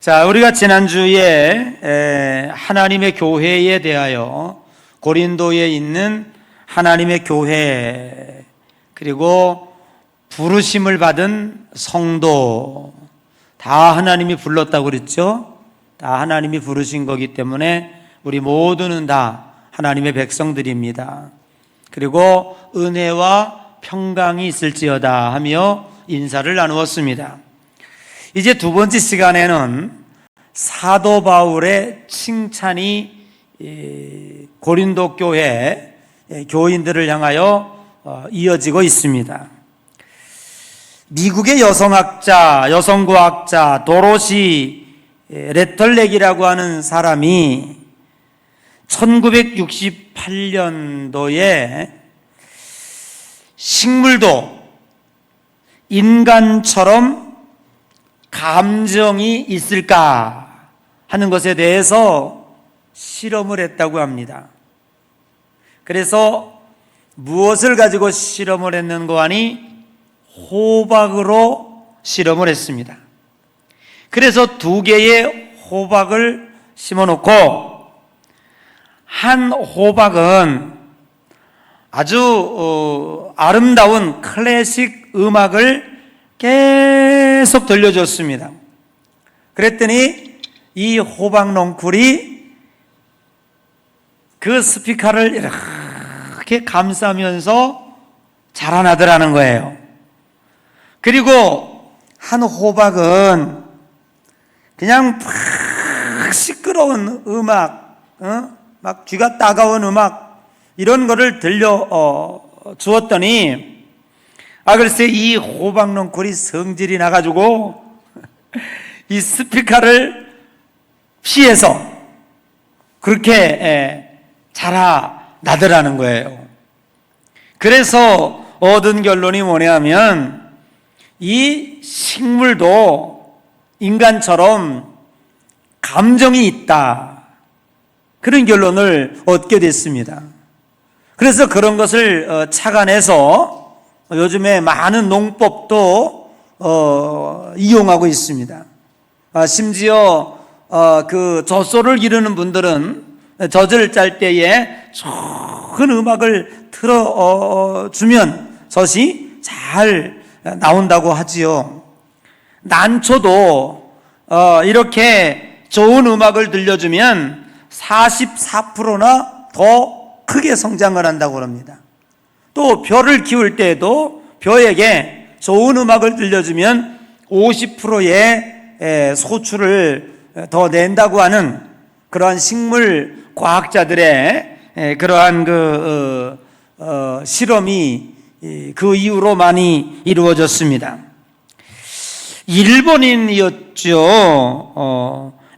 자, 우리가 지난주에 하나님의 교회에 대하여 고린도에 있는 하나님의 교회, 그리고 부르심을 받은 성도, 다 하나님이 불렀다고 그랬죠? 다 하나님이 부르신 거기 때문에 우리 모두는 다 하나님의 백성들입니다. 그리고 은혜와 평강이 있을지어다 하며 인사를 나누었습니다. 이제 두 번째 시간에는 사도 바울의 칭찬이 고린도 교회 교인들을 향하여 이어지고 있습니다. 미국의 여성과학자 도로시 레털렉이라고 하는 사람이 1968년도에 식물도 인간처럼 감정이 있을까 하는 것에 대해서 실험을 했다고 합니다. 그래서 무엇을 가지고 실험을 했는가 하니 호박으로 실험을 했습니다. 그래서 두 개의 호박을 심어놓고 한 호박은 아주 아름다운 클래식 음악을 계속 들려줬습니다. 그랬더니 이 호박 넝쿨이 그 스피커를 이렇게 감싸면서 자라나더라는 거예요. 그리고 한 호박은 그냥 팍 시끄러운 음악, 막 귀가 따가운 음악 이런 거를 들려 주었더니 글쎄 이 호박 넝쿨이 성질이 나가지고 이 스피커를 피해서 그렇게 자라나더라는 거예요. 그래서 얻은 결론이 뭐냐면 이 식물도 인간처럼 감정이 있다, 그런 결론을 얻게 됐습니다. 그래서 그런 것을 착안해서 요즘에 많은 농법도 이용하고 있습니다. 심지어 그 젖소를 기르는 분들은 젖을 짤 때에 좋은 음악을 틀어주면 젖이 잘 나온다고 하지요. 난초도 이렇게 좋은 음악을 들려주면 44%나 더 크게 성장을 한다고 합니다. 또 벼를 키울 때에도 벼에게 좋은 음악을 들려주면 50%의 소출을 더 낸다고 하는 그러한 식물 과학자들의 그러한 실험이 그 이후로 많이 이루어졌습니다. 일본인이었죠.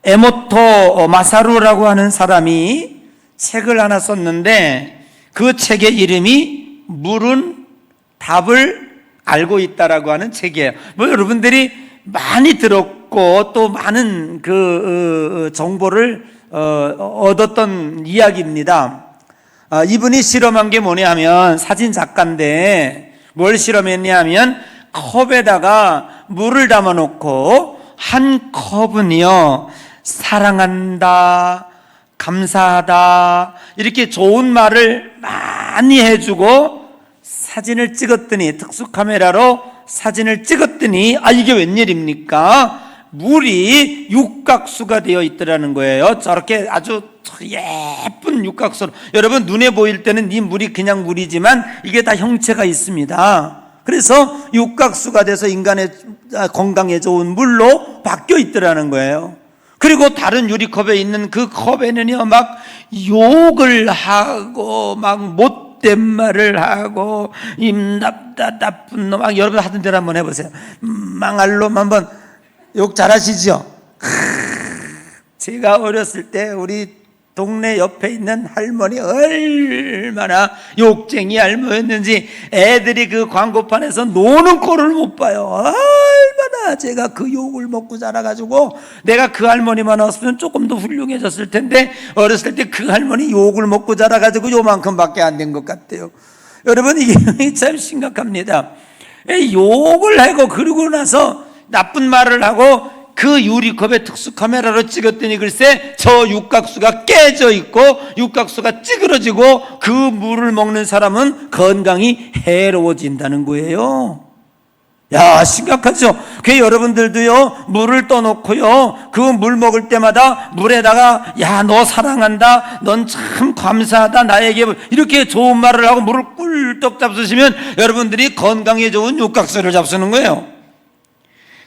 에모토 마사루라고 하는 사람이 책을 하나 썼는데 그 책의 이름이 물은 답을 알고 있다라고 하는 책이에요. 여러분들이 많이 들었고 또 많은 그 정보를 얻었던 이야기입니다. 이분이 실험한 게 뭐냐면, 사진 작가인데 뭘 실험했냐면 컵에다가 물을 담아 놓고 한 컵은요 사랑한다, 감사하다 이렇게 좋은 말을 많이 해주고 사진을 찍었더니, 특수 카메라로 사진을 찍었더니 이게 웬일입니까? 물이 육각수가 되어 있더라는 거예요. 저렇게 아주 예쁜 육각수로, 여러분 눈에 보일 때는 이 물이 그냥 물이지만 이게 다 형체가 있습니다. 그래서 육각수가 돼서 인간의 건강에 좋은 물로 바뀌어 있더라는 거예요. 그리고 다른 유리컵에 있는 그 컵에는요 막 욕을 하고 막 못된 말을 하고 나쁜 놈, 여러분 하던 대로 한번 해보세요. 망할 놈 한번 욕 잘하시죠? 제가 어렸을 때 우리 동네 옆에 있는 할머니 얼마나 욕쟁이 할머니였는지 애들이 그 광고판에서 노는 꼴을 못 봐요. 얼마나 제가 그 욕을 먹고 자라가지고, 내가 그 할머니만 왔으면 조금 더 훌륭해졌을 텐데 어렸을 때 그 할머니 욕을 먹고 자라가지고 요만큼밖에 안 된 것 같아요. 여러분 이게 참 심각합니다. 욕을 하고 그러고 나서 나쁜 말을 하고 그 유리컵에 특수 카메라로 찍었더니 글쎄 저 육각수가 깨져 있고 육각수가 찌그러지고 그 물을 먹는 사람은 건강이 해로워진다는 거예요. 야, 심각하죠. 그 여러분들도요, 물을 떠놓고요, 그 물 먹을 때마다 물에다가 야, 너 사랑한다, 넌 참 감사하다, 나에게 이렇게 좋은 말을 하고 물을 꿀떡 잡수시면 여러분들이 건강에 좋은 육각수를 잡수는 거예요.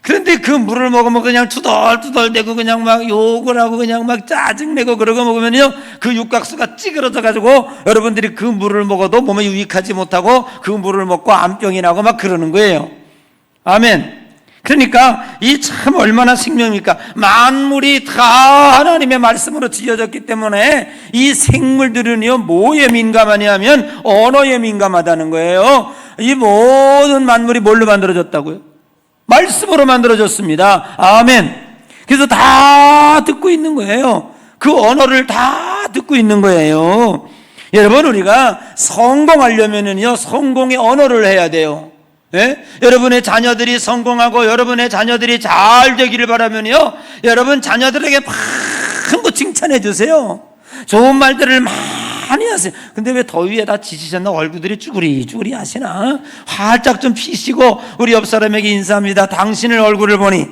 그런데 그 물을 먹으면 그냥 투덜투덜대고 그냥 막 욕을 하고 그냥 막 짜증내고 그러고 먹으면요, 그 육각수가 찌그러져 가지고 여러분들이 그 물을 먹어도 몸에 유익하지 못하고 그 물을 먹고 암병이 나고 막 그러는 거예요. 아멘. 그러니까 이 참 얼마나 생명입니까? 만물이 다 하나님의 말씀으로 지어졌기 때문에 이 생물들은요, 뭐에 민감하냐 하면 언어에 민감하다는 거예요. 이 모든 만물이 뭘로 만들어졌다고요? 말씀으로 만들어졌습니다. 아멘. 그래서 다 듣고 있는 거예요. 그 언어를 다 듣고 있는 거예요. 여러분, 우리가 성공하려면은요, 성공의 언어를 해야 돼요. 예? 여러분의 자녀들이 성공하고 여러분의 자녀들이 잘 되기를 바라면요, 여러분 자녀들에게 마음껏 칭찬해 주세요. 좋은 말들을 많이 하세요. 근데 왜 더위에 다 지치셨나? 얼굴들이 쭈구리쭈구리 하시나? 활짝 좀 피시고 우리 옆 사람에게 인사합니다. 당신의 얼굴을 보니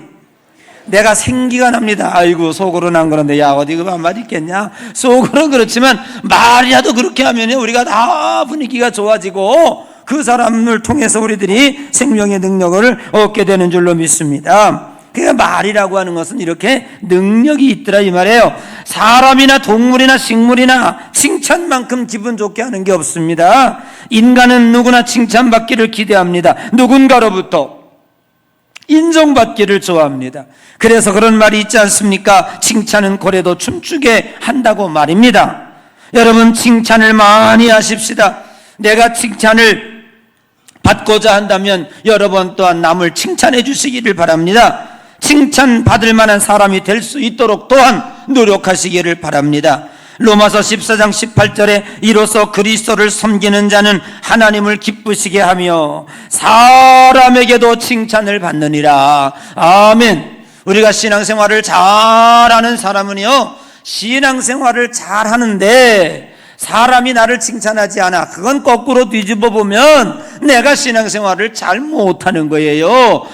내가 생기가 납니다. 아이고, 속으로는 안 그런데 야, 어디 그 반말 있겠냐? 속으로는 그렇지만 말이라도 그렇게 하면 우리가 다 분위기가 좋아지고 그 사람을 통해서 우리들이 생명의 능력을 얻게 되는 줄로 믿습니다. 그러니까 말이라고 하는 것은 이렇게 능력이 있더라 이 말이에요. 사람이나 동물이나 식물이나 칭찬만큼 기분 좋게 하는 게 없습니다. 인간은 누구나 칭찬받기를 기대합니다. 누군가로부터 인정받기를 좋아합니다. 그래서 그런 말이 있지 않습니까? 칭찬은 고래도 춤추게 한다고 말입니다. 여러분, 칭찬을 많이 하십시다. 내가 칭찬을 받고자 한다면 여러분 또한 남을 칭찬해 주시기를 바랍니다. 칭찬받을 만한 사람이 될 수 있도록 또한 노력하시기를 바랍니다. 로마서 14장 18절에 이로써 그리스도를 섬기는 자는 하나님을 기쁘시게 하며 사람에게도 칭찬을 받느니라. 아멘. 우리가 신앙생활을 잘하는 사람은요, 신앙생활을 잘하는데 사람이 나를 칭찬하지 않아. 그건 거꾸로 뒤집어 보면 내가 신앙생활을 잘 못하는 거예요.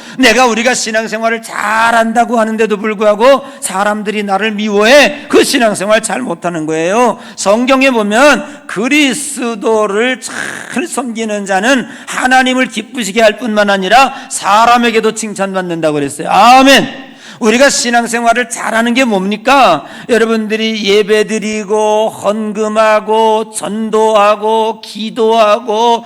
우리가 신앙생활을 잘한다고 하는데도 불구하고 사람들이 나를 미워해. 그 신앙생활 잘 못하는 거예요. 성경에 보면 그리스도를 잘 섬기는 자는 하나님을 기쁘시게 할 뿐만 아니라 사람에게도 칭찬받는다고 그랬어요. 아멘. 우리가 신앙생활을 잘하는 게 뭡니까? 여러분들이 예배드리고 헌금하고 전도하고 기도하고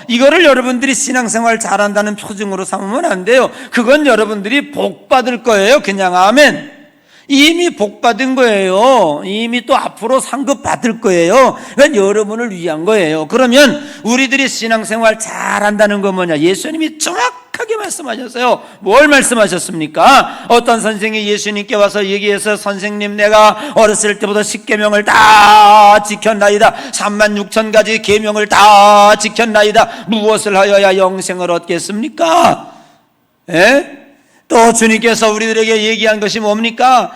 이거를 여러분들이 신앙생활 잘한다는 표징으로 삼으면 안 돼요. 그건 여러분들이 복 받을 거예요. 그냥 아멘. 이미 복 받은 거예요. 이미 또 앞으로 상급 받을 거예요. 그건 여러분을 위한 거예요. 그러면 우리들이 신앙생활 잘한다는 건 뭐냐? 예수님이 정확하게 말씀하셨어요. 뭘 말씀하셨습니까? 어떤 선생이 예수님께 와서 얘기해서 선생님, 내가 어렸을 때부터 10계명을 다 지켰나이다. 36,000가지 계명을 다 지켰나이다. 무엇을 하여야 영생을 얻겠습니까? 예? 또 주님께서 우리들에게 얘기한 것이 뭡니까?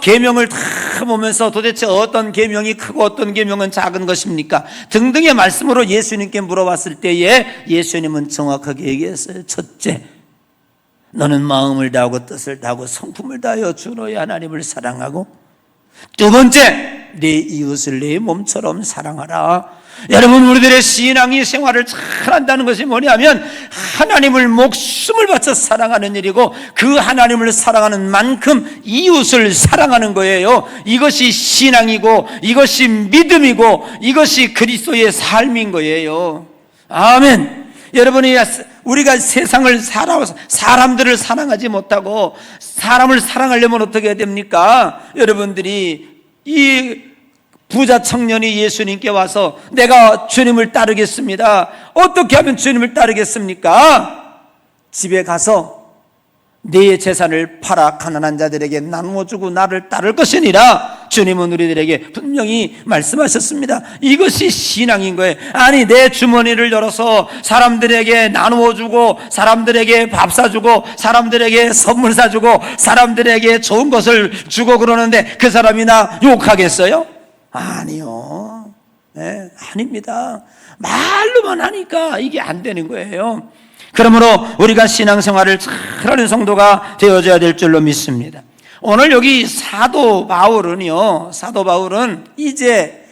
계명을 다 보면서 도대체 어떤 계명이 크고 어떤 계명은 작은 것입니까? 등등의 말씀으로 예수님께 물어봤을 때에 예수님은 정확하게 얘기했어요. 첫째, 너는 마음을 다하고 뜻을 다하고 성품을 다하여 주 너의 하나님을 사랑하고, 두 번째, 내 이웃을 내 몸처럼 사랑하라. 여러분, 우리들의 신앙이 생활을 잘한다는 것이 뭐냐면 하나님을 목숨을 바쳐 사랑하는 일이고, 그 하나님을 사랑하는 만큼 이웃을 사랑하는 거예요. 이것이 신앙이고 이것이 믿음이고 이것이 그리스도의 삶인 거예요. 아멘. 여러분이 우리가 세상을 사람들을 사랑하지 못하고 사람을 사랑하려면 어떻게 해야 됩니까? 여러분들이 이 부자 청년이 예수님께 와서 내가 주님을 따르겠습니다. 어떻게 하면 주님을 따르겠습니까? 집에 가서 네 재산을 팔아 가난한 자들에게 나누어주고 나를 따를 것이니라. 주님은 우리들에게 분명히 말씀하셨습니다. 이것이 신앙인 거예요. 아니, 내 주머니를 열어서 사람들에게 나누어 주고, 사람들에게 밥 사주고, 사람들에게 선물 사주고, 사람들에게 좋은 것을 주고 그러는데 그 사람이 나 욕하겠어요? 아니요. 네, 아닙니다. 말로만 하니까 이게 안 되는 거예요. 그러므로 우리가 신앙생활을 잘하는 성도가 되어져야 될 줄로 믿습니다. 오늘 여기 사도 바울은 이제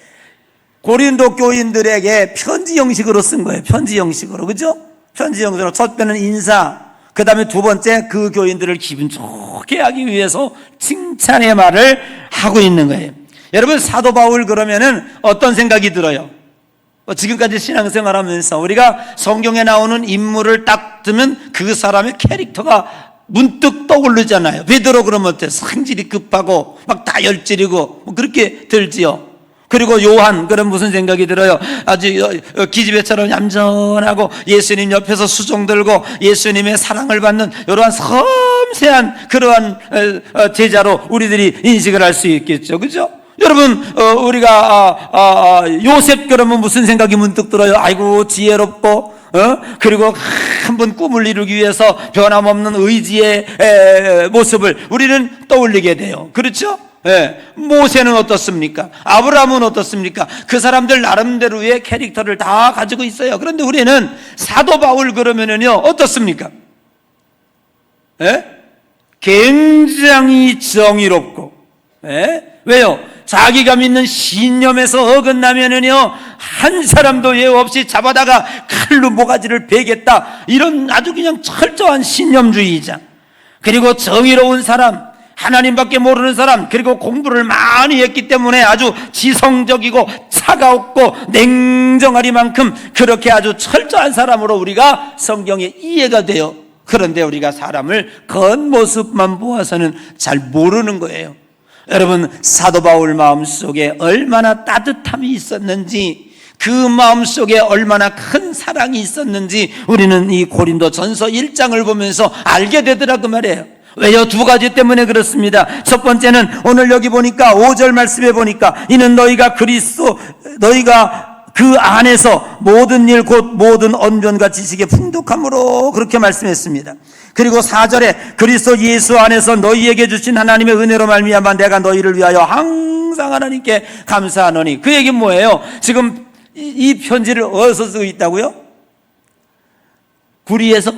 고린도 교인들에게 편지 형식으로 쓴 거예요. 편지 형식으로. 그죠? 편지 형식으로. 첫 번째는 인사, 그 다음에 두 번째 그 교인들을 기분 좋게 하기 위해서 칭찬의 말을 하고 있는 거예요. 여러분, 사도 바울 그러면은 어떤 생각이 들어요? 지금까지 신앙생활 하면서 우리가 성경에 나오는 인물을 딱 뜨면 그 사람의 캐릭터가 문득 떠오르잖아요. 베드로 그러면 어때요? 성질이 급하고 막 다혈질이고 뭐 그렇게 들지요. 그리고 요한 그럼 무슨 생각이 들어요? 아주 기집애처럼 얌전하고 예수님 옆에서 수종 들고 예수님의 사랑을 받는 이러한 섬세한 그러한 제자로 우리들이 인식을 할 수 있겠죠. 그죠? 여러분, 우리가 요셉 그러면 무슨 생각이 문득 들어요? 아이고 지혜롭고 그리고 한 번 꿈을 이루기 위해서 변함없는 의지의 모습을 우리는 떠올리게 돼요. 그렇죠? 모세는 어떻습니까? 아브라함은 어떻습니까? 그 사람들 나름대로의 캐릭터를 다 가지고 있어요. 그런데 우리는 사도 바울 그러면은요 어떻습니까? 굉장히 정의롭고, 왜요? 자기가 믿는 신념에서 어긋나면은요 한 사람도 예우 없이 잡아다가 칼로 모가지를 베겠다, 이런 아주 그냥 철저한 신념주의자. 그리고 정의로운 사람, 하나님밖에 모르는 사람, 그리고 공부를 많이 했기 때문에 아주 지성적이고 차가웠고 냉정하리만큼 그렇게 아주 철저한 사람으로 우리가 성경에 이해가 돼요. 그런데 우리가 사람을 겉모습만 보아서는 잘 모르는 거예요. 여러분, 사도 바울 마음속에 얼마나 따뜻함이 있었는지, 그 마음속에 얼마나 큰 사랑이 있었는지 우리는 이 고린도 전서 1장을 보면서 알게 되더라고 말이에요. 왜요? 두 가지 때문에 그렇습니다. 첫 번째는 오늘 여기 보니까 5절 말씀에 보니까 이는 너희가 그 안에서 모든 일 곧 모든 언변과 지식의 풍족함으로 그렇게 말씀했습니다. 그리고 4절에 그리스도 예수 안에서 너희에게 주신 하나님의 은혜로 말미암아 내가 너희를 위하여 항상 하나님께 감사하노니. 그 얘기는 뭐예요? 지금 이 편지를 어디서 쓰고 있다고요? 구리에서?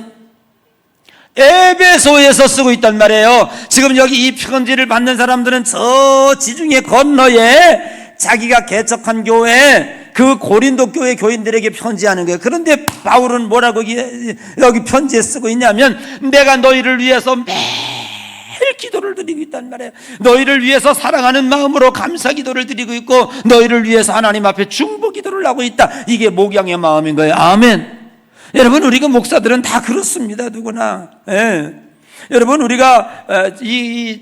에베소에서 쓰고 있단 말이에요. 지금 여기 이 편지를 받는 사람들은 저 지중해 건너에 자기가 개척한 교회, 그 고린도 교회 교인들에게 편지하는 거예요. 그런데 바울은 뭐라고 여기 편지에 쓰고 있냐면 내가 너희를 위해서 매일 기도를 드리고 있단 말이에요. 너희를 위해서 사랑하는 마음으로 감사 기도를 드리고 있고 너희를 위해서 하나님 앞에 중보 기도를 하고 있다. 이게 목양의 마음인 거예요. 아멘. 여러분, 우리가 목사들은 다 그렇습니다. 누구나. 여러분, 우리가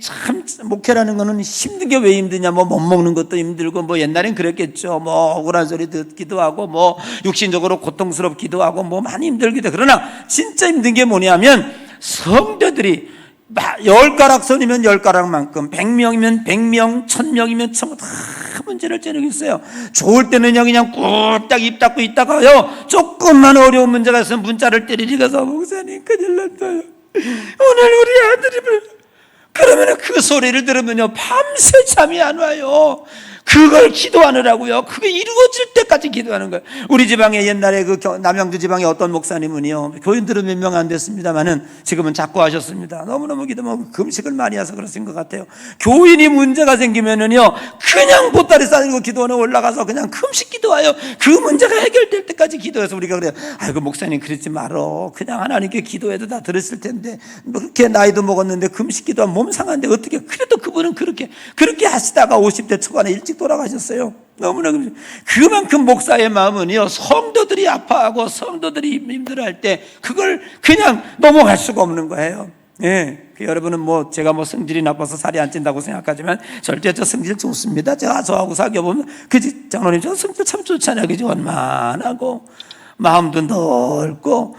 참 목회라는 거는 힘든 게 왜 힘드냐? 뭐 못 먹는 것도 힘들고, 뭐 옛날엔 그랬겠죠. 뭐 억울한 소리 듣기도 하고, 뭐 육신적으로 고통스럽기도 하고, 뭐 많이 힘들기도 하고. 그러나 진짜 힘든 게 뭐냐면 성도들이 10가락 손이면 10가락만큼, 100명이면 100명, 1000명이면 1000명 다 문제를 제기하고 있어요. 좋을 때는요 그냥 꾹딱 입 닫고 있다가요 조금만 어려운 문제가 있으면 문자를 때리리가서 목사님 큰일 났어요. 오늘 우리 아들이 그러면 그 소리를 들으면요 밤새 잠이 안 와요. 그걸 기도하느라고요. 그게 이루어질 때까지 기도하는 거예요. 우리 지방에 옛날에 그 남양주 지방에 어떤 목사님은요, 교인들은 몇 명 안 됐습니다만은 지금은 자꾸 하셨습니다. 너무너무 기도하고 금식을 많이 해서 그러신 것 같아요. 교인이 문제가 생기면은요 그냥 보따리 싸들고 기도원에 올라가서 그냥 금식 기도해요. 그 문제가 해결될 때까지 기도해서 우리가 그래요. 아이고 목사님 그러지 말어. 그냥 하나님께 기도해도 다 들으실 텐데 뭐 그렇게 나이도 먹었는데 금식 기도하면 몸 상한데 어떻게. 그래도 그분은 그렇게 하시다가 50대 초반에 일찍 돌아가셨어요. 너무나 그만큼 목사의 마음은요 성도들이 아파하고 성도들이 힘들어할 때 그걸 그냥 넘어갈 수가 없는 거예요. 여러분은 뭐 제가 뭐 성질이 나빠서 살이 안 찐다고 생각하지만 절대 저 성질 좋습니다. 저하고 사귀어보면 그지 장로님 저 성질 참 좋잖아요. 그지? 원만하고 마음도 넓고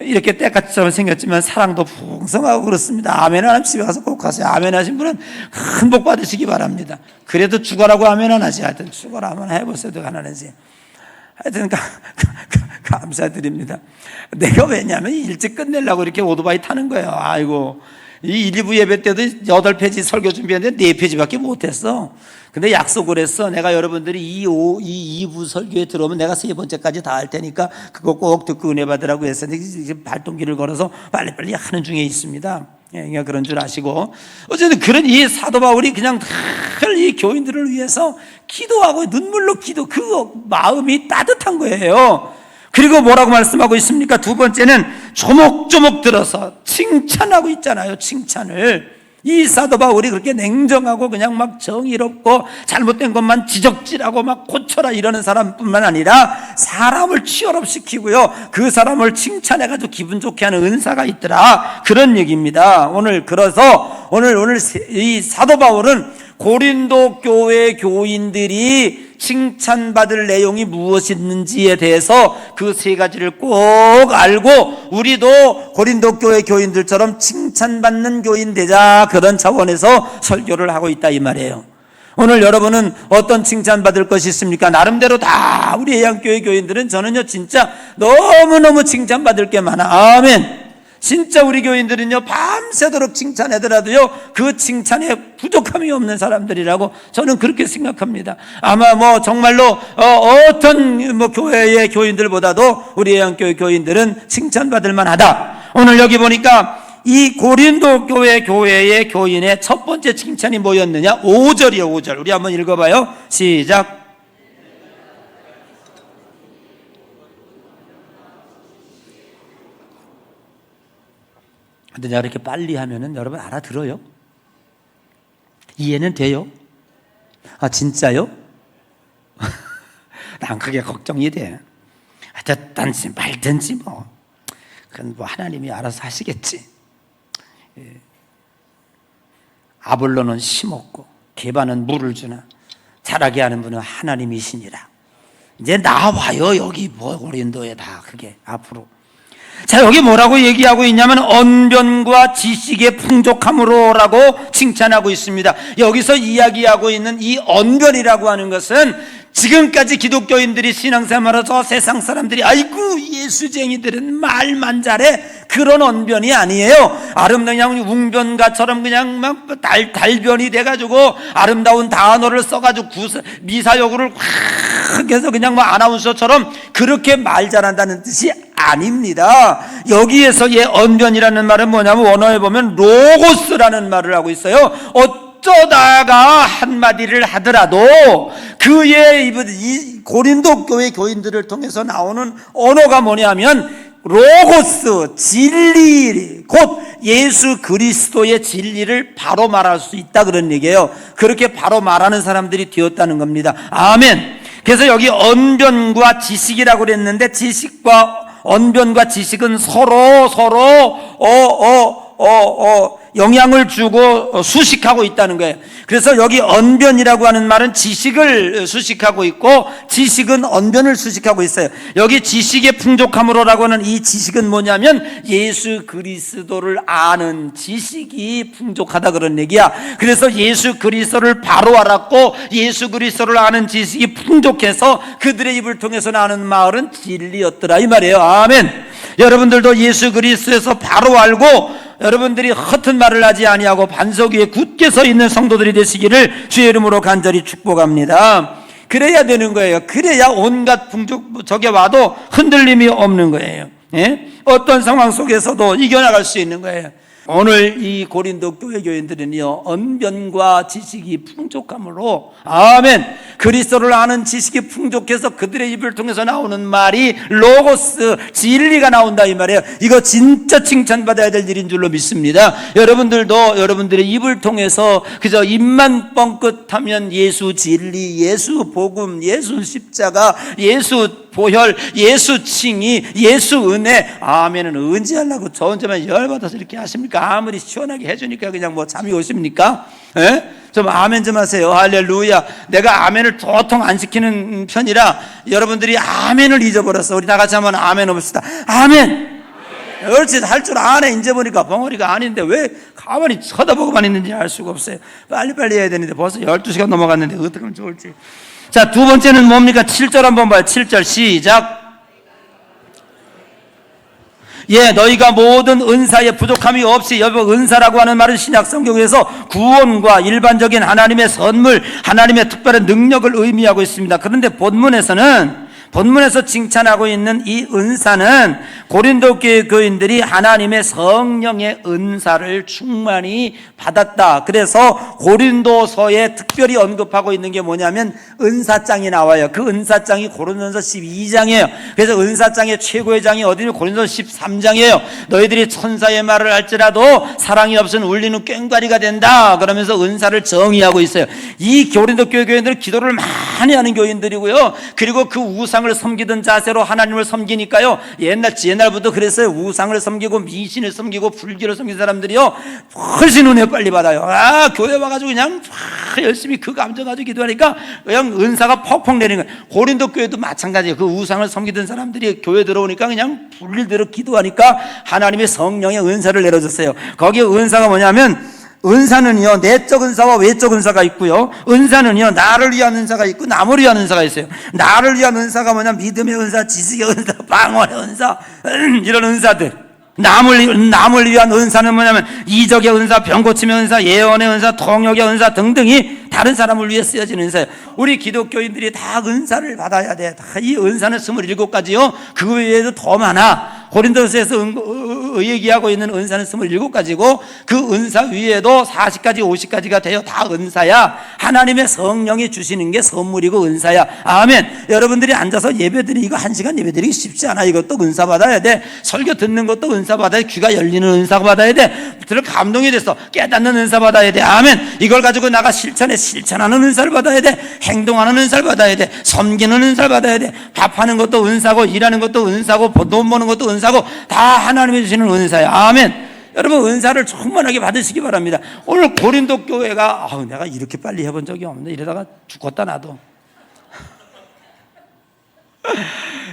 이렇게 때까지처럼 생겼지만 사랑도 풍성하고 그렇습니다. 아멘 하면 집에 가서 꼭 하세요. 아멘 하신 분은 큰 복 받으시기 바랍니다. 그래도 죽어라고 아멘 안 하지. 하여튼 죽어라 한번 해보세요. 가난하지. 하여튼 감사드립니다. 내가 왜냐면 일찍 끝내려고 이렇게 오토바이 타는 거예요. 아이고, 이 1, 2부 예배 때도 8페이지 설교 준비했는데 4페이지밖에 못했어. 근데 약속을 했어. 내가 여러분들이 이 2부 설교에 들어오면 내가 3번째까지 다 할 테니까 그거 꼭 듣고 은혜 받으라고 했었는데 지금 발동기를 걸어서 빨리빨리 하는 중에 있습니다. 예, 그냥 그런 줄 아시고. 어쨌든 그런 이 사도 바울이 그냥 늘 이 교인들을 위해서 기도하고 눈물로 그 마음이 따뜻한 거예요. 그리고 뭐라고 말씀하고 있습니까? 두 번째는 조목조목 들어서 칭찬하고 있잖아요. 칭찬을. 이 사도 바울이 그렇게 냉정하고 그냥 막 정의롭고 잘못된 것만 지적질하고 막 고쳐라 이러는 사람뿐만 아니라 사람을 취업시키고요, 그 사람을 칭찬해가지고 기분 좋게 하는 은사가 있더라, 그런 얘기입니다. 오늘 이 사도 바울은 고린도 교회 교인들이 칭찬받을 내용이 무엇인지에 대해서 그 3가지를 꼭 알고 우리도 고린도 교회 교인들처럼 칭찬받는 교인 되자, 그런 차원에서 설교를 하고 있다 이 말이에요. 오늘 여러분은 어떤 칭찬받을 것이 있습니까? 나름대로 다 우리 해양교회 교인들은 저는요 진짜 너무너무 칭찬받을 게 많아. 아멘. 진짜 우리 교인들은요 밤새도록 칭찬하더라도요 그 칭찬에 부족함이 없는 사람들이라고 저는 그렇게 생각합니다. 아마 뭐 정말로 어떤 교회의 교인들보다도 우리 해양교회 교인들은 칭찬받을 만하다. 오늘 여기 보니까 이 고린도 교회의 교인의 첫 번째 칭찬이 뭐였느냐? 5절이요 5절. 우리 한번 읽어봐요. 시작. 근데 내가 이렇게 빨리 하면은 여러분 알아들어요? 이해는 돼요? 아 진짜요? 난 그게 걱정이 돼. 듣든지 말든지 뭐 그건 뭐 하나님이 알아서 하시겠지. 아볼로는 심었고 게바는 물을 주나 자라게 하는 분은 하나님이시니라. 이제 나와요. 여기 뭐 고린도에 다 그게 앞으로. 자, 여기 뭐라고 얘기하고 있냐면 언변과 지식의 풍족함으로라고 칭찬하고 있습니다. 여기서 이야기하고 있는 이 언변이라고 하는 것은 지금까지 기독교인들이 신앙생활에서 세상 사람들이 아이고 예수쟁이들은 말만 잘해, 그런 언변이 아니에요. 그냥 웅변가처럼 그냥 막 달변이 돼가지고 아름다운 단어를 써가지고 미사여구를 확 해서 그냥 뭐 아나운서처럼 그렇게 말 잘한다는 뜻이 아닙니다. 여기에서의 언변이라는 말은 뭐냐면 원어에 보면 로고스라는 말을 하고 있어요. 어쩌다가 한마디를 하더라도 그의 이 고린도 교회 교인들을 통해서 나오는 언어가 뭐냐면 로고스, 진리, 곧 예수 그리스도의 진리를 바로 말할 수 있다, 그런 얘기예요. 그렇게 바로 말하는 사람들이 되었다는 겁니다. 아멘. 그래서 여기 언변과 지식이라고 그랬는데 지식과 언변과 지식은 서로 영향을 주고 수식하고 있다는 거예요. 그래서 여기 언변이라고 하는 말은 지식을 수식하고 있고 지식은 언변을 수식하고 있어요. 여기 지식의 풍족함으로라고 하는 이 지식은 뭐냐면 예수 그리스도를 아는 지식이 풍족하다, 그런 얘기야. 그래서 예수 그리스도를 바로 알았고 예수 그리스도를 아는 지식이 풍족해서 그들의 입을 통해서 나오는 말은 진리였더라 이 말이에요. 아멘. 여러분들도 예수 그리스도에서 바로 알고 여러분들이 허튼 말을 하지 아니하고 반석 위에 굳게 서 있는 성도들이 되시기를 주의 이름으로 간절히 축복합니다. 그래야 되는 거예요. 그래야 온갖 풍족 적에 와도 흔들림이 없는 거예요. 예? 어떤 상황 속에서도 이겨나갈 수 있는 거예요. 오늘 이 고린도 교회 교인들은요 언변과 지식이 풍족함으로, 아멘, 그리스도를 아는 지식이 풍족해서 그들의 입을 통해서 나오는 말이 로고스, 진리가 나온다 이 말이에요. 이거 진짜 칭찬받아야 될 일인 줄로 믿습니다. 여러분들도 여러분들의 입을 통해서 그저 입만 뻥끗하면 예수 진리, 예수 복음, 예수 십자가, 예수 보혈, 예수 칭의, 예수 은혜, 아멘은 언제 하려고 저 혼자만 열받아서 이렇게 하십니까? 아무리 시원하게 해주니까 그냥 뭐 잠이 오십니까? 예? 좀 아멘 좀 하세요. 할렐루야. 내가 아멘을 도통 안 시키는 편이라 여러분들이 아멘을 잊어버렸어. 우리 다 같이 한번 아멘 해봅시다. 아멘. 그렇지, 할 줄 아네. 이제 보니까 벙어리가 아닌데 왜 가만히 쳐다보고만 있는지 알 수가 없어요. 빨리빨리 해야 되는데 벌써 12시간 넘어갔는데 어떻게 하면 좋을지. 자, 두 번째는 뭡니까? 7절 한번 봐요. 7절 시작. 예, 너희가 모든 은사에 부족함이 없이, 여보, 은사라고 하는 말은 신약 성경에서 구원과 일반적인 하나님의 선물, 하나님의 특별한 능력을 의미하고 있습니다. 그런데 본문에서 칭찬하고 있는 이 은사는 고린도 교회 교인들이 하나님의 성령의 은사를 충만히 받았다. 그래서 고린도서에 특별히 언급하고 있는 게 뭐냐면 은사장이 나와요. 그 은사장이 고린도서 12장이에요. 그래서 은사장의 최고의 장이 어디냐? 고린도서 13장이에요. 너희들이 천사의 말을 할지라도 사랑이 없으면 울리는 꽹과리가 된다. 그러면서 은사를 정의하고 있어요. 이 고린도 교회 교인들은 기도를 많이 하는 교인들이고요. 그리고 그 우상을 섬기던 자세로 하나님을 섬기니까요, 옛날부터 그랬어요. 우상을 섬기고 미신을 섬기고 불교를 섬긴 사람들이요 훨씬 은혜 빨리 받아요. 교회 와가지고 그냥 열심히 그 감정 가지고 기도하니까 그냥 은사가 퍽퍽 내리는 거예요. 고린도 교회도 마찬가지예요. 그 우상을 섬기던 사람들이 교회 들어오니까 그냥 불릴대로 기도하니까 하나님의 성령의 은사를 내려줬어요. 거기에 은사가 뭐냐면, 은사는요, 내적 은사와 외적 은사가 있고요. 은사는요, 나를 위한 은사가 있고 남을 위한 은사가 있어요. 나를 위한 은사가 뭐냐? 믿음의 은사, 지식의 은사, 방언의 은사, 이런 은사들. 남을 위한 은사는 뭐냐면 이적의 은사, 병고침의 은사, 예언의 은사, 통역의 은사 등등이 다른 사람을 위해 쓰여진 은사예요. 우리 기독교인들이 다 은사를 받아야 돼. 다 이 은사는 27가지요. 그 외에도 더 많아. 고린도서에서 얘기하고 있는 은사는 27가지고 그 은사 위에도 40가지, 50가지가 돼요. 다 은사야. 하나님의 성령이 주시는 게 선물이고 은사야. 아멘. 여러분들이 앉아서 예배드리기, 이거 1시간 예배드리기 쉽지 않아. 이것도 은사 받아야 돼. 설교 듣는 것도 은사 받아야 돼. 귀가 열리는 은사 받아야 돼. 들을 감동이 돼서 깨닫는 은사 받아야 돼. 아멘. 이걸 가지고 나가 실천하는 은사를 받아야 돼. 행동하는 은사를 받아야 돼. 섬기는 은사를 받아야 돼. 밥하는 것도 은사고, 일하는 것도 은사고, 돈 버는 것도 은사고, 다 하나님이 주시는 은사야. 아멘. 여러분, 은사를 충만하게 받으시기 바랍니다. 오늘 고린도 교회가 내가 이렇게 빨리 해본 적이 없는데 이러다가 죽었다 나도.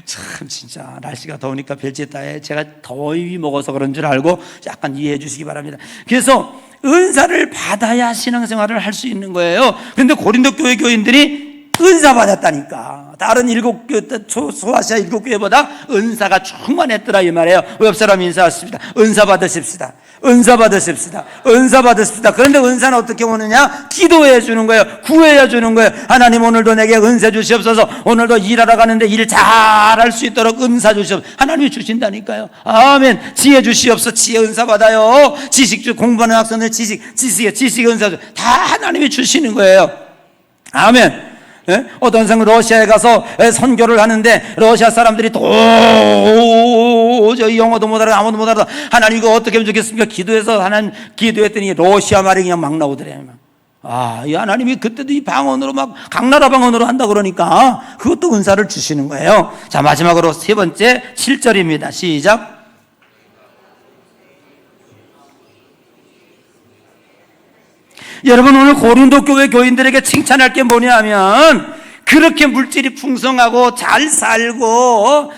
참 진짜 날씨가 더우니까 별짓 다 해. 제가 더위 먹어서 그런 줄 알고 약간 이해해 주시기 바랍니다. 그래서 은사를 받아야 신앙생활을 할 수 있는 거예요. 그런데 고린도 교회 교인들이 은사 받았다니까. 다른 7교회, 소아시아 7교회보다 은사가 충만했더라 이 말이에요. 옆 사람 인사하십시다. 은사 받으십시다. 은사 받으십시다. 은사 받으십시다. 그런데 은사는 어떻게 오느냐? 기도해 주는 거예요. 구해야 주는 거예요. 하나님, 오늘도 내게 은사 주시옵소서. 오늘도 일하러 가는데 일 잘할 수 있도록 은사 주시옵소서. 하나님이 주신다니까요. 아멘. 지혜 주시옵소서. 지혜 은사 받아요. 공부하는 학생들 지식의 은사 다 하나님이 주시는 거예요. 아멘. 예? 어떤 사람은 러시아에 가서 선교를 하는데 러시아 사람들이 도저히 영어도 못 알아, 아무도 못 알아. 하나님 이거 어떻게 하면 좋겠습니까? 기도했더니 러시아 말이 그냥 막 나오더래요. 이 하나님이 그때도 이 방언으로 막 각나라 방언으로 한다 그러니까 그것도 은사를 주시는 거예요. 자, 마지막으로 세 번째 7절입니다. 시작. 여러분, 오늘 고린도 교회 교인들에게 칭찬할 게 뭐냐면 그렇게 물질이 풍성하고 잘 살고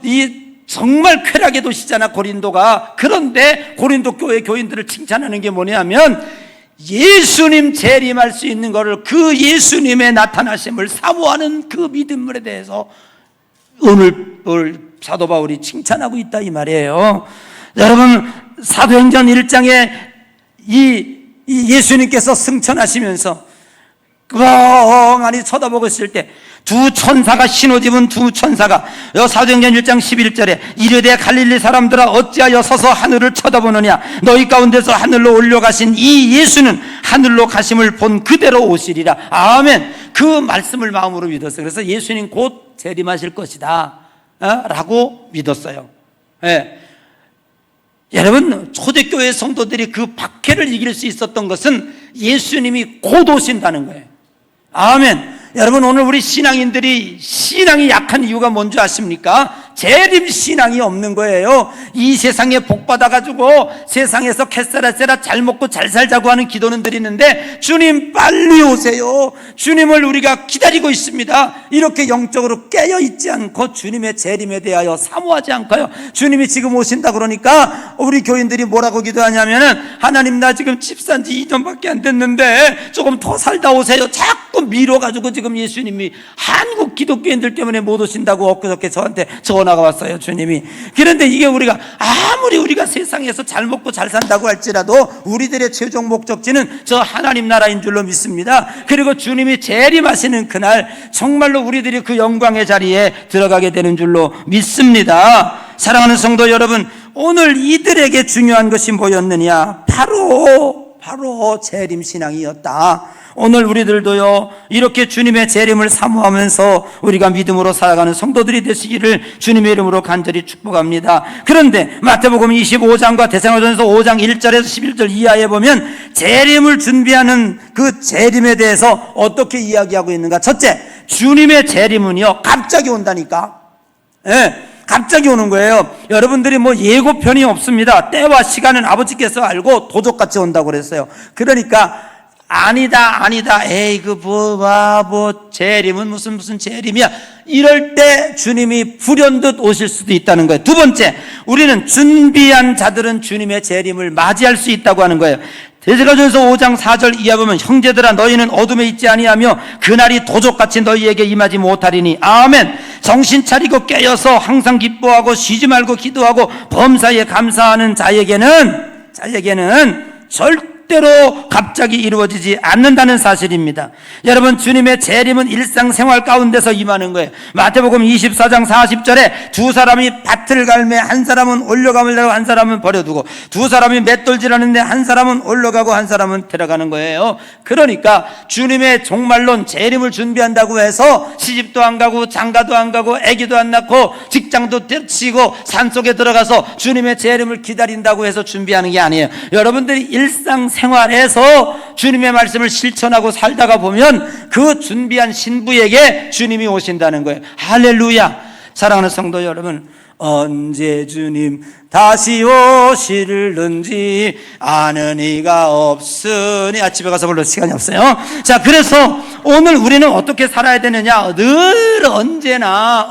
이 정말 쾌락의 도시잖아 고린도가. 그런데 고린도 교회 교인들을 칭찬하는 게 뭐냐면 예수님 재림할 수 있는 것을, 그 예수님의 나타나심을 사모하는 그 믿음에 대해서 오늘 사도 바울이 칭찬하고 있다 이 말이에요. 여러분, 사도행전 1장에 이 예수님께서 승천하시면서 멍하니 쳐다보고 있을 때 두 천사가, 신옷 입은 두 천사가, 사도행전 1장 11절에 이르되 갈릴리 사람들아 어찌하여 서서 하늘을 쳐다보느냐? 너희 가운데서 하늘로 올려가신 이 예수는 하늘로 가심을 본 그대로 오시리라. 아멘. 그 말씀을 마음으로 믿었어요. 그래서 예수님 곧 재림하실 것이다 라고 믿었어요. 예. 여러분, 초대교회 성도들이 그 박해를 이길 수 있었던 것은 예수님이 곧 오신다는 거예요. 아멘. 여러분, 오늘 우리 신앙인들이 신앙이 약한 이유가 뭔지 아십니까? 재림 신앙이 없는 거예요. 이 세상에 복 받아가지고 세상에서 캐세라세라 잘 먹고 잘 살자고 하는 기도는 드리는데 주님 빨리 오세요. 주님을 우리가 기다리고 있습니다. 이렇게 영적으로 깨어있지 않고 주님의 재림에 대하여 사모하지 않고요. 주님이 지금 오신다 그러니까 우리 교인들이 뭐라고 기도하냐면은 하나님 나 지금 집 산 지 2년밖에 안 됐는데 조금 더 살다 오세요. 자꾸 미뤄가지고 지금 예수님이 한국 기독교인들 때문에 못 오신다고 엊그저께 저한테 전화가 왔어요. 주님이. 그런데 이게 우리가 아무리 우리가 세상에서 잘 먹고 잘 산다고 할지라도 우리들의 최종 목적지는 저 하나님 나라인 줄로 믿습니다. 그리고 주님이 재림하시는 그날 정말로 우리들이 그 영광의 자리에 들어가게 되는 줄로 믿습니다. 사랑하는 성도 여러분, 오늘 이들에게 중요한 것이 뭐였느냐? 바로 재림신앙이었다. 오늘 우리들도요 이렇게 주님의 재림을 사모하면서 우리가 믿음으로 살아가는 성도들이 되시기를 주님의 이름으로 간절히 축복합니다. 그런데 마태복음 25장과 데살로니가전서 5장 1절에서 11절 이하에 보면 재림을 준비하는 그 재림에 대해서 어떻게 이야기하고 있는가? 첫째, 주님의 재림은요 갑자기 온다니까. 갑자기 오는 거예요. 여러분들이 뭐 예고편이 없습니다. 때와 시간은 아버지께서 알고 도적같이 온다고 그랬어요. 그러니까 아니다 에이 그 바보 재림은 무슨 재림이야, 이럴 때 주님이 불현듯 오실 수도 있다는 거예요. 두 번째, 우리는 준비한 자들은 주님의 재림을 맞이할 수 있다고 하는 거예요. 데살로니가전서 5장 4절 이하 보면 형제들아 너희는 어둠에 있지 아니하며 그날이 도적같이 너희에게 임하지 못하리니 아멘. 정신 차리고 깨어서 항상 기뻐하고 쉬지 말고 기도하고 범사에 감사하는 자에게는 절대로 갑자기 이루어지지 않는다는 사실입니다. 여러분, 주님의 재림은 일상생활 가운데서 임하는 거예요. 마태복음 24장 40절에 두 사람이 밭을 갈매 한 사람은 올려가면서 한 사람은 버려두고 두 사람이 맷돌질하는데 한 사람은 올라가고 한 사람은 들어가는 거예요. 그러니까 주님의 종말론 재림을 준비한다고 해서 시집도 안 가고 장가도 안 가고 아기도 안 낳고 직장도 때치고 산속에 들어가서 주님의 재림을 기다린다고 해서 준비하는 게 아니에요. 여러분들이 일상생활에서 주님의 말씀을 실천하고 살다가 보면 그 준비한 신부에게 주님이 오신다는 거예요. 할렐루야. 사랑하는 성도 여러분, 언제 주님 다시 오실는지 아는 이가 없으니. 집에 가서 불러 시간이 없어요. 자, 그래서 오늘 우리는 어떻게 살아야 되느냐? 늘 언제나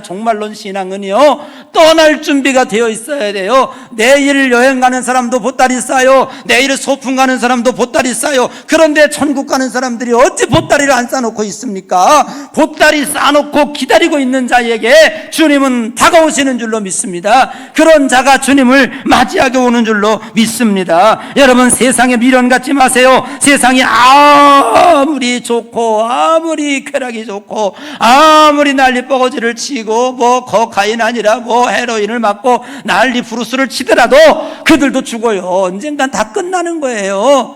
종말론 신앙은요 떠날 준비가 되어 있어야 돼요. 내일 여행 가는 사람도 보따리 싸요. 내일 소풍 가는 사람도 보따리 싸요. 그런데 천국 가는 사람들이 어찌 보따리를 안 싸놓고 있습니까? 보따리 싸놓고 기다리고 있는 자에게 주님은 다가오시는 줄로 믿습니다. 그런 자가 주님을 맞이하게 오는 줄로 믿습니다. 여러분, 세상에 미련 갖지 마세요. 세상이 아무리 좋고 아무리 쾌락이 좋고 아무리 난리 뻐거지를 치고 뭐 코카인 아니라 뭐 헤로인을 맞고 난리 브루스를 치더라도 그들도 죽어요. 언젠간 다 끝나는 거예요.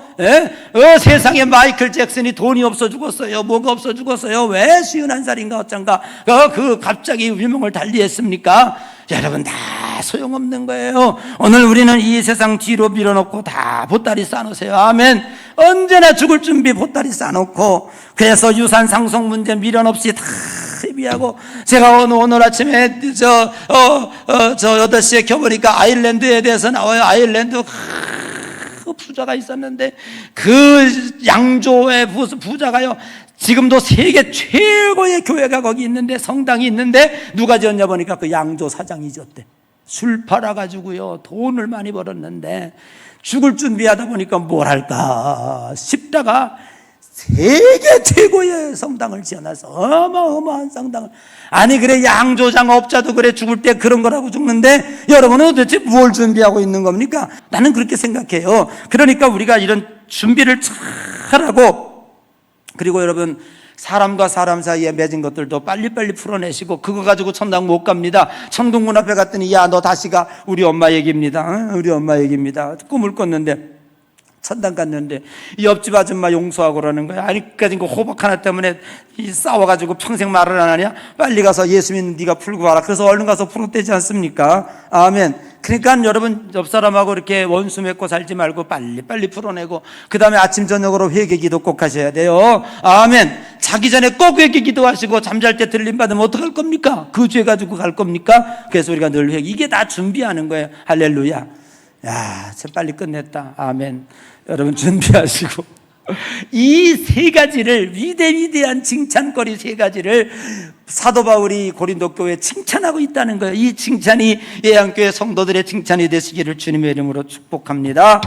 세상에 마이클 잭슨이 돈이 없어 죽었어요. 뭐가 없어 죽었어요. 왜 51살인가 어쩐가 그 갑자기 유명을 달리했습니까? 여러분, 다 소용없는 거예요. 오늘 우리는 이 세상 뒤로 밀어놓고 다 보따리 싸놓으세요. 아멘. 언제나 죽을 준비 보따리 싸놓고, 그래서 유산 상속 문제 미련 없이 다 회비하고. 제가 오늘 아침에 8시에 켜보니까 아일랜드에 대해서 나와요. 아일랜드 부자가 있었는데 그 양조의 부자가요 지금도 세계 최고의 교회가 거기 있는데, 성당이 있는데 누가 지었냐 보니까 그 양조 사장이 지었대. 술 팔아가지고요 돈을 많이 벌었는데 죽을 준비하다 보니까 뭘 할까 싶다가 세계 최고의 성당을 지어놔서 어마어마한 성당을. 아니 그래, 양조장 업자도 그래 죽을 때 그런 거라고 죽는데 여러분은 도대체 뭘 준비하고 있는 겁니까? 나는 그렇게 생각해요. 그러니까 우리가 이런 준비를 잘하고, 그리고 여러분, 사람과 사람 사이에 맺은 것들도 빨리빨리 풀어내시고, 그거 가지고 천당 못 갑니다. 천국문 앞에 갔더니 야 너 다시 가. 우리 엄마 얘기입니다. 우리 엄마 얘기입니다. 꿈을 꿨는데 천당 갔는데 이 옆집 아줌마 용서하고 그러는 거야. 아직까지 그 호박 하나 때문에 싸워가지고 평생 말을 안 하냐? 빨리 가서 예수 믿는 네가 풀고 와라. 그래서 얼른 가서 풀어대지 않습니까? 아멘. 그러니까 여러분, 옆 사람하고 이렇게 원수 맺고 살지 말고 빨리빨리 풀어내고, 그 다음에 아침 저녁으로 회개 기도 꼭 하셔야 돼요. 아멘. 자기 전에 꼭 회개 기도하시고 잠잘 때 들림 받으면 어떡할 겁니까? 그 죄 가지고 갈 겁니까? 그래서 우리가 늘 회개, 이게 다 준비하는 거예요. 할렐루야. 야, 빨리 끝냈다. 아멘. 여러분 준비하시고 이 세 가지를, 위대한 칭찬거리 세 가지를 사도 바울이 고린도 교회에 칭찬하고 있다는 거예요. 이 칭찬이 예양교회 성도들의 칭찬이 되시기를 주님의 이름으로 축복합니다.